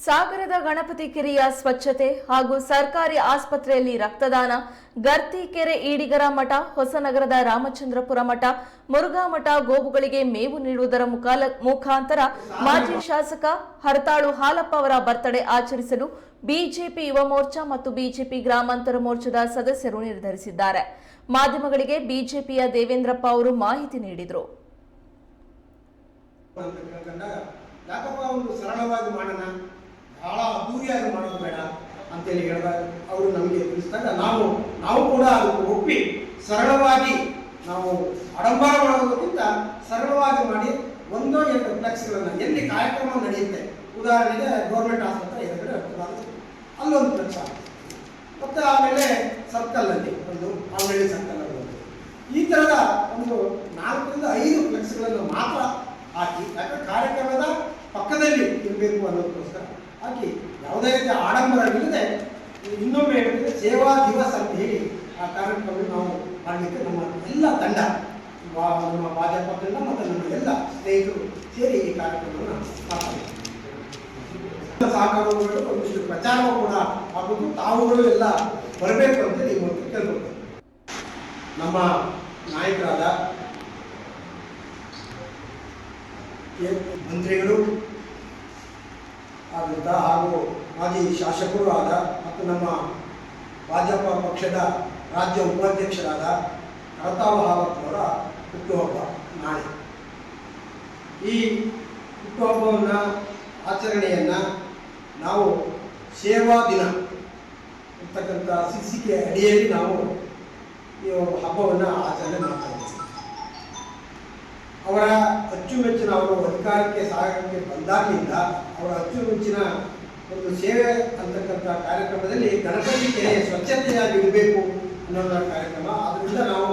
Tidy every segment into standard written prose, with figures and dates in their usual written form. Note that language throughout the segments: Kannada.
ಸಾಗರದ ಗಣಪತಿ ಕೆರೆಯ ಸ್ವಚ್ಛತೆ ಹಾಗೂ ಸರ್ಕಾರಿ ಆಸ್ಪತ್ರೆಯಲ್ಲಿ ರಕ್ತದಾನ, ಗರ್ತಿಕೆರೆ ಈಡಿಗರ ಮಠ, ಹೊಸನಗರದ ರಾಮಚಂದ್ರಪುರ ಮಠ, ಮುರುಘಾ ಮಠ ಗೋವುಗಳಿಗೆ ಮೇವು ನೀಡುವುದರ ಮುಖಾಂತರ ಮಾಜಿ ಶಾಸಕ ಹರತಾಳು ಹಾಲಪ್ಪ ಅವರ ಬರ್ತ್ಡೇ ಆಚರಿಸಲು ಬಿಜೆಪಿ ಯುವ ಮೋರ್ಚಾ ಮತ್ತು ಬಿಜೆಪಿ ಗ್ರಾಮಾಂತರ ಮೋರ್ಚಾದ ಸದಸ್ಯರು ನಿರ್ಧರಿಸಿದ್ದಾರೆ. ಮಾಧ್ಯಮಗಳಿಗೆ ಬಿಜೆಪಿಯ ದೇವೇಂದ್ರಪ್ಪ ಅವರು ಮಾಹಿತಿ ನೀಡಿದರು. ಬಹಳ ಅದ್ದೂರಿಯಾಗಿ ಮಾಡೋದು ಬೇಡ ಅಂತೇಳಿ ಹೇಳಿದಾಗ ಅವರು ನಮಗೆ ತಿಳಿಸಿದಾಗ ನಾವು ಕೂಡ ಅದಕ್ಕೆ ಒಪ್ಪಿ ಸರಳವಾಗಿ ನಾವು ಆಡಂಬರ ಮಾಡೋದಕ್ಕಿಂತ ಸರಳವಾಗಿ ಮಾಡಿ ಒಂದೋ ಎರಡು ಫ್ಲೆಕ್ಸ್ಗಳನ್ನು ಎಲ್ಲಿ ಕಾರ್ಯಕ್ರಮ ನಡೆಯುತ್ತೆ, ಉದಾಹರಣೆಗೆ ಗೌರ್ಮೆಂಟ್ ಆಸ್ಪತ್ರೆ ಎದುರುಗಡೆ ಅಲ್ಲೊಂದು ಫ್ಲೆಕ್ಸ್ ಆಗುತ್ತೆ, ಮತ್ತು ಆಮೇಲೆ ಸರ್ಕಲಲ್ಲಿ ಒಂದು ಆಲ್ರೆಡಿ ಸರ್ಕಲಲ್ಲಿ ಒಂದು ಈ ಥರದ ಒಂದು 4 ರಿಂದ 5 ಫ್ಲೆಕ್ಸ್ಗಳನ್ನು ಮಾತ್ರ ಹಾಕಿ, ಯಾಕಂದ್ರೆ ಕಾರ್ಯಕ್ರಮದ ಪಕ್ಕದಲ್ಲಿ ಇರಬೇಕು ಅನ್ನೋದಕ್ಕೋಸ್ಕರ ಹಾಕಿ ಯಾವುದೇ ರೀತಿ ಆಡಂಬರ ಇಲ್ಲದೆ ಇನ್ನೊಮ್ಮೆ ಹೇಳಿದ್ರೆ ಸೇವಾ ದಿವಸ ಅಂತ ಹೇಳಿ ಆ ಕಾರ್ಯಕ್ರಮ ನಾವು ಮಾಡಲಿಕ್ಕೆ ನಮ್ಮ ಎಲ್ಲ ತಂಡ, ನಮ್ಮ ಭಾಜಪ ತಂಡ ಮತ್ತು ನಮ್ಮ ಎಲ್ಲ ಸ್ನೇಹಿತರು ಸೇರಿ ಈ ಕಾರ್ಯಕ್ರಮವನ್ನು ಮಾಡ್ತಾರೆ. ಸಹಕಾರಗಳು ಒಂದಿಷ್ಟು ಪ್ರಚಾರವೂ ಕೂಡ ಆಗೋದು, ತಾವುಗಳು ಎಲ್ಲ ಬರಬೇಕು ಅಂತ ಈ ಮೂಲಕ ಕೇಳ್ಬೋದು. ನಮ್ಮ ನಾಯಕರಾದ ಮಂತ್ರಿಗಳು ಆದಂಥ ಹಾಗೂ ಮಾಜಿ ಶಾಸಕರು ಆದ ಮತ್ತು ನಮ್ಮ ಭಾಜಪ ಪಕ್ಷದ ರಾಜ್ಯ ಉಪಾಧ್ಯಕ್ಷರಾದ ಹರತಾಳು ಹಾಲಪ್ಪನವರ ಹುಟ್ಟುಹಬ್ಬ ನಾಳೆ. ಈ ಹುಟ್ಟುಹಬ್ಬವನ್ನು ಆಚರಣೆಯನ್ನು ನಾವು ಸೇವಾ ದಿನ ಅಂತಕ್ಕಂಥ ಶೀರ್ಷಿಕೆ ಅಡಿಯಲ್ಲಿ ನಾವು ಈ ಹಬ್ಬವನ್ನು ಆಚರಣೆ ಮಾಡ್ತಾ ಇದ್ದೀವಿ. ಅವರ ಅಚ್ಚುಮೆಚ್ಚಿನ ಅವರು ಅಧಿಕಾರಕ್ಕೆ ಸಾಗಕ್ಕೆ ಬಂದಾಗಲಿಂದ ಅವರ ಅಚ್ಚುಮೆಚ್ಚಿನ ಒಂದು ಸೇವೆ ಅಂತಕ್ಕಂಥ ಕಾರ್ಯಕ್ರಮದಲ್ಲಿ ಗಣಪತಿ ಕೆರೆ ಸ್ವಚ್ಛತೆಯಾಗಿ ಇಡಬೇಕು ಅನ್ನೋದರ ಕಾರ್ಯಕ್ರಮ. ಆದ್ದರಿಂದ ನಾವು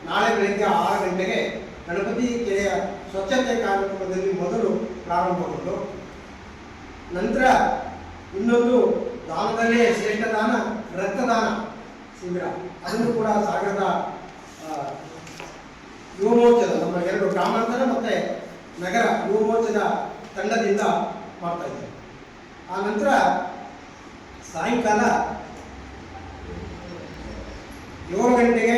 ನಾಳೆ ಬೆಳಗ್ಗೆ 6 ಗಂಟೆಗೆ ಗಣಪತಿ ಕೆರೆಯ ಸ್ವಚ್ಛತೆ ಕಾರ್ಯಕ್ರಮದಲ್ಲಿ ಮೊದಲು ಪ್ರಾರಂಭಗೊಂಡು, ನಂತರ ಇನ್ನೊಂದು ದಾನದಲ್ಲೇ ಶ್ರೇಷ್ಠ ದಾನ ರಕ್ತದಾನ ಶಿಬಿರ, ಅದನ್ನು ಕೂಡ ಸಾಗರದ ಯುವ ಮೋರ್ಚಾದ ನಮ್ಮ 2 ಗ್ರಾಮಾಂತರ ಮತ್ತು ನಗರ ಯುವ ಮೋರ್ಚಾದ ತಂಡದಿಂದ ಮಾಡ್ತಾ ಇದ್ದೇವೆ. ಆ ನಂತರ ಸಾಯಂಕಾಲ 7 ಗಂಟೆಗೆ